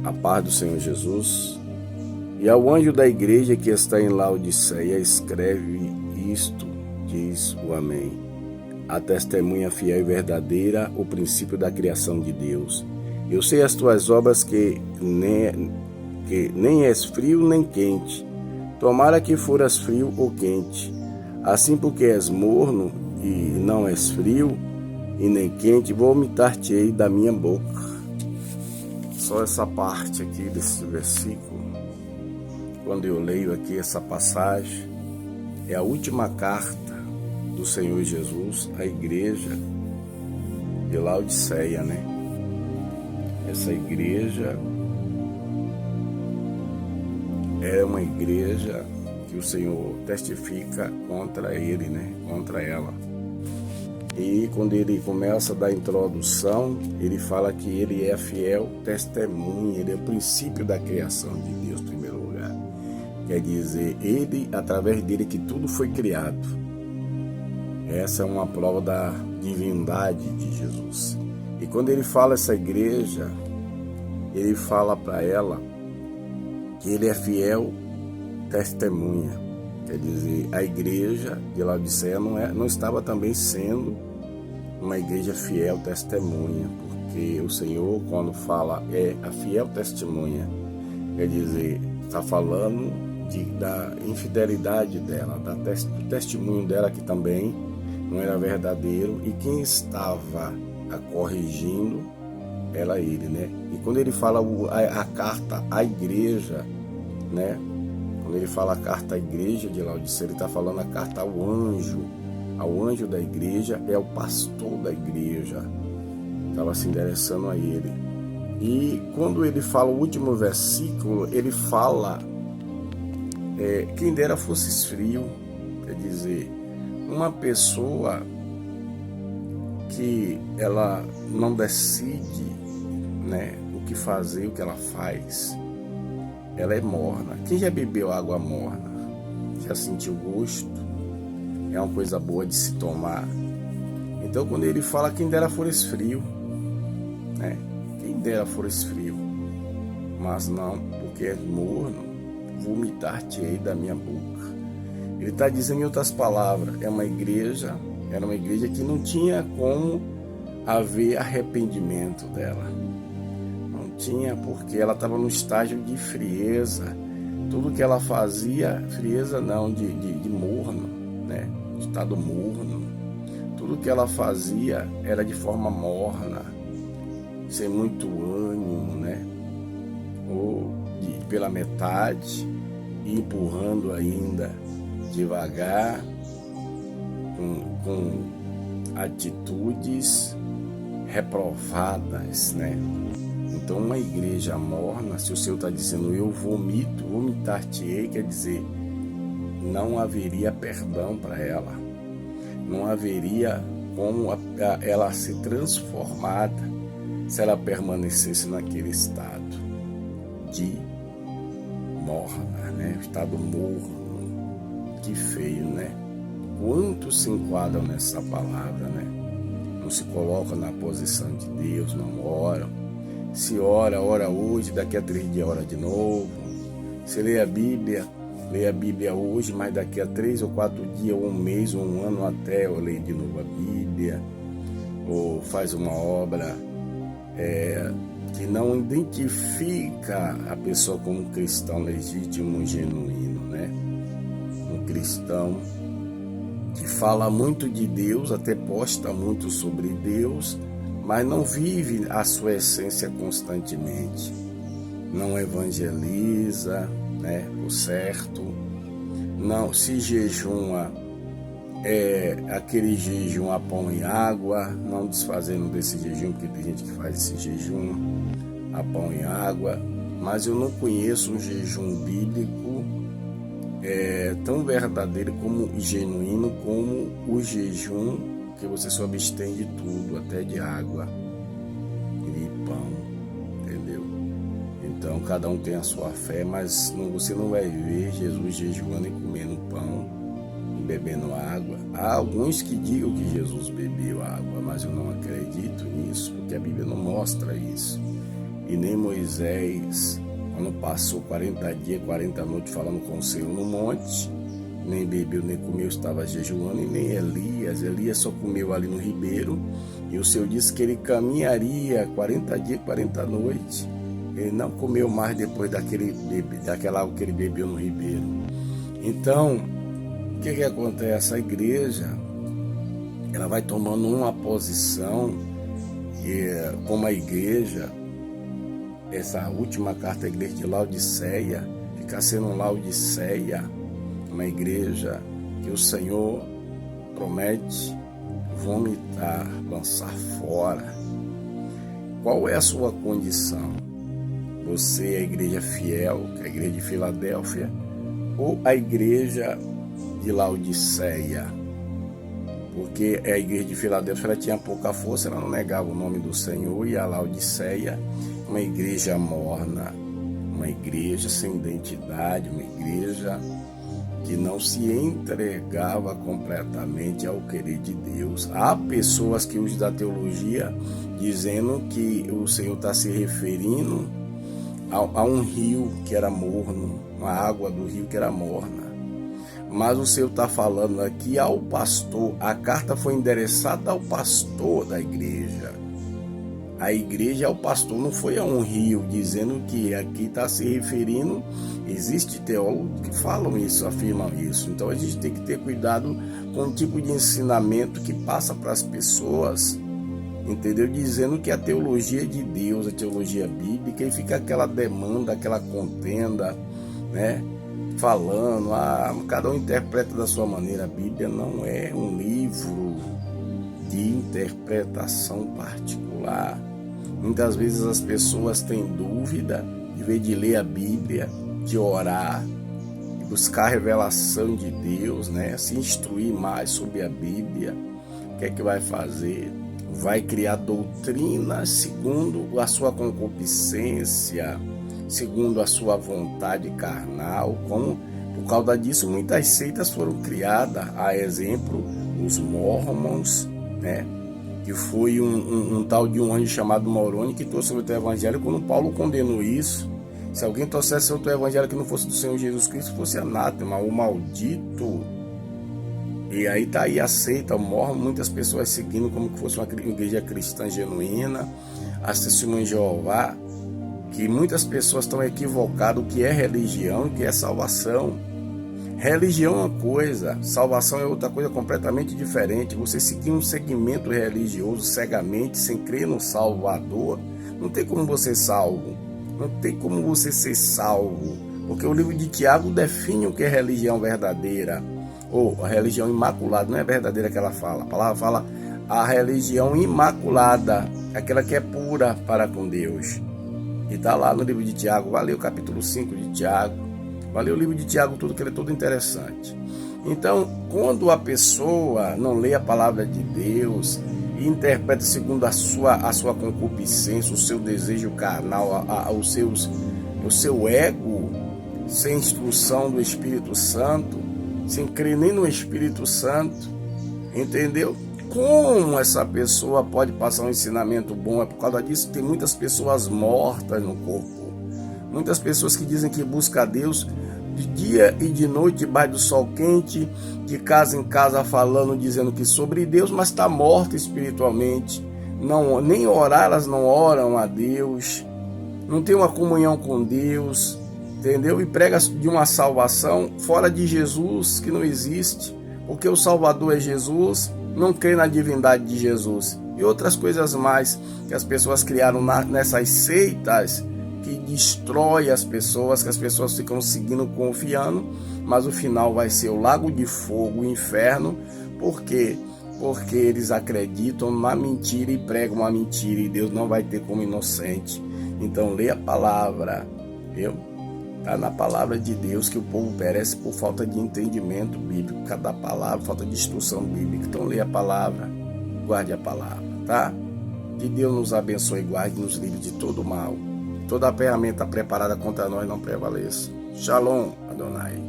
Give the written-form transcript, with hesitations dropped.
A paz do Senhor Jesus. E ao anjo da igreja que está em Laodiceia, escreve isto, diz o Amém. A testemunha fiel e verdadeira, o princípio da criação de Deus. Eu sei as tuas obras que nem és frio nem quente. Tomara que foras frio ou quente. Assim porque és morno e não és frio e nem quente, vomitar-te-ei da minha boca. Só essa parte aqui desse versículo, quando eu leio aqui essa passagem, é a última carta do Senhor Jesus à igreja de Laodiceia, né? Essa igreja é uma igreja que o Senhor testifica contra ele, né? Contra ela. E quando ele começa a dar a introdução, ele fala que ele é a fiel testemunha, ele é o princípio da criação de Deus, em primeiro lugar. Quer dizer, ele, através dele que tudo foi criado. Essa é uma prova da divindade de Jesus. E quando ele fala essa igreja, ele fala para ela que ele é fiel testemunha. Quer dizer, a igreja de Laodiceia não estava também sendo uma igreja fiel testemunha, porque o Senhor, quando fala é a fiel testemunha, quer dizer, está falando da infidelidade dela, do testemunho dela que também não era verdadeiro, e quem estava a corrigindo era ele, né? E quando ele fala a carta à igreja, né? Quando ele fala a carta à igreja de Laodiceia, ele está falando a carta ao anjo da igreja, é o pastor da igreja, estava se endereçando a ele. E quando ele fala o último versículo, ele fala, quem dera fosses frio, quer dizer, uma pessoa que ela não decide, né, o que fazer, o que ela faz, ela é morna. Quem já bebeu água morna? Já sentiu gosto? É uma coisa boa de se tomar. Então quando ele fala quem dera fores frio, né? Quem dera fores frio, mas não, porque és morno, vomitar-te-ei da minha boca. Ele está dizendo em outras palavras, era uma igreja que não tinha como haver arrependimento dela. Não tinha, porque ela estava no estágio de frieza. Tudo que ela fazia, frieza não, de morno, né? Estado morno. Tudo que ela fazia era de forma morna, sem muito ânimo, né? Ou pela metade, empurrando ainda devagar, com atitudes reprovadas, né? Então uma igreja morna, se o Senhor está dizendo eu vomitar-te-ei, quer dizer, não haveria perdão para ela, não haveria como ela ser transformada se ela permanecesse naquele estado de morna, né? Estado morno. Que feio, né? Quantos se enquadram nessa palavra, né? Não se colocam na posição de Deus, não oram. Se ora hoje, daqui a 3 dias ora de novo. Se lê a Bíblia hoje, mas daqui a 3 ou 4 dias, ou um mês, ou um ano até, eu leio de novo a Bíblia. Ou faz uma obra que não identifica a pessoa como um cristão legítimo, genuíno, né? Um cristão que fala muito de Deus, até posta muito sobre Deus, mas não vive a sua essência constantemente. Não evangeliza, né, o certo. Não se jejuma, aquele jejum a pão e água, não desfazendo desse jejum, porque tem gente que faz esse jejum a pão e água, mas eu não conheço um jejum bíblico tão verdadeiro e genuíno como o jejum que você se abstém de tudo, até de água e de pão, entendeu? Então cada um tem a sua fé, mas você não vai ver Jesus jejuando e comendo pão e bebendo água. Há alguns que digam que Jesus bebeu água, mas eu não acredito nisso, porque a Bíblia não mostra isso. e nem Moisés, quando passou 40 dias, 40 noites falando com o Senhor no monte, nem bebeu, nem comeu, estava jejuando, e nem Elias só comeu ali no ribeiro, e o Senhor disse que ele caminharia 40 dias, 40 noites, ele não comeu mais depois daquela água que ele bebeu no ribeiro. Então, o que acontece? A igreja, ela vai tomando uma posição, como a igreja, essa última carta da igreja de Laodiceia, fica sendo um Laodiceia, uma igreja que o Senhor promete vomitar, lançar fora. Qual é a sua condição? Você é a igreja fiel, que é a igreja de Filadélfia, ou a igreja de Laodiceia? Porque a igreja de Filadélfia ela tinha pouca força, ela não negava o nome do Senhor, e a Laodiceia, uma igreja morna, uma igreja sem identidade, uma igreja que não se entregava completamente ao querer de Deus. Há pessoas que usam da teologia dizendo que o Senhor está se referindo a um rio que era morno, uma água do rio que era morna. Mas o Senhor está falando aqui ao pastor, a carta foi endereçada ao pastor da igreja. A igreja ao pastor, não foi a um rio, dizendo que aqui está se referindo. Existe teólogos que falam isso, afirmam isso. Então a gente tem que ter cuidado com o tipo de ensinamento que passa para as pessoas, entendeu? Dizendo que a teologia é de Deus, a teologia bíblica, e fica aquela demanda, aquela contenda, né? Falando, cada um interpreta da sua maneira. A Bíblia não é um livro de interpretação particular. Muitas vezes as pessoas têm dúvida, em vez de ler a Bíblia, de orar, de buscar a revelação de Deus, né? Se instruir mais sobre a Bíblia. O que é que vai fazer? Vai criar doutrina segundo a sua concupiscência, segundo a sua vontade carnal. Por causa disso, muitas seitas foram criadas, a exemplo, os Mormons, né? Que foi um tal de um anjo chamado Moroni que trouxe outro evangelho. Quando Paulo condenou isso, se alguém trouxesse outro evangelho que não fosse do Senhor Jesus Cristo, fosse anátema, o maldito. E aí tá aí a seita, o Mormon, muitas pessoas seguindo como que fosse uma igreja cristã genuína, as Testemunhas de Jeová, que muitas pessoas estão equivocadas o que é religião e o que é salvação. Religião é uma coisa, salvação é outra coisa completamente diferente. Você seguir um segmento religioso cegamente, sem crer no Salvador, não tem como você salvo, não tem como você ser salvo, porque o livro de Tiago define o que é religião verdadeira, ou a religião imaculada. Não é verdadeira que ela fala, a palavra fala a religião imaculada, aquela que é pura para com Deus. E está lá no livro de Tiago. Valeu o capítulo 5 de Tiago. Valeu o livro de Tiago, tudo que ele é todo interessante. Então, quando a pessoa não lê a palavra de Deus e interpreta segundo a sua concupiscência, o seu desejo carnal, o seu ego, sem instrução do Espírito Santo, sem crer nem no Espírito Santo, entendeu? Como essa pessoa pode passar um ensinamento bom? É por causa disso que tem muitas pessoas mortas no corpo. Muitas pessoas que dizem que buscam a Deus de dia e de noite, debaixo do sol quente, de casa em casa falando, dizendo que sobre Deus, mas está morta espiritualmente. Não, nem orar, elas não oram a Deus, não tem uma comunhão com Deus, entendeu? E prega de uma salvação fora de Jesus, que não existe, porque o Salvador é Jesus, não crê na divindade de Jesus. E outras coisas mais que as pessoas criaram nessas seitas, que destrói as pessoas, que as pessoas ficam seguindo, confiando, mas o final vai ser o lago de fogo, o inferno. Por quê? Porque eles acreditam na mentira e pregam uma mentira, e Deus não vai ter como inocente. Então lê a palavra, viu? Está na palavra de Deus que o povo perece por falta de entendimento bíblico, cada palavra, falta de instrução bíblica. Então lê a palavra, guarde a palavra, tá? Que Deus nos abençoe e guarde, nos livre de todo mal. Toda a ferramenta preparada contra nós não prevaleça. Shalom, Adonai.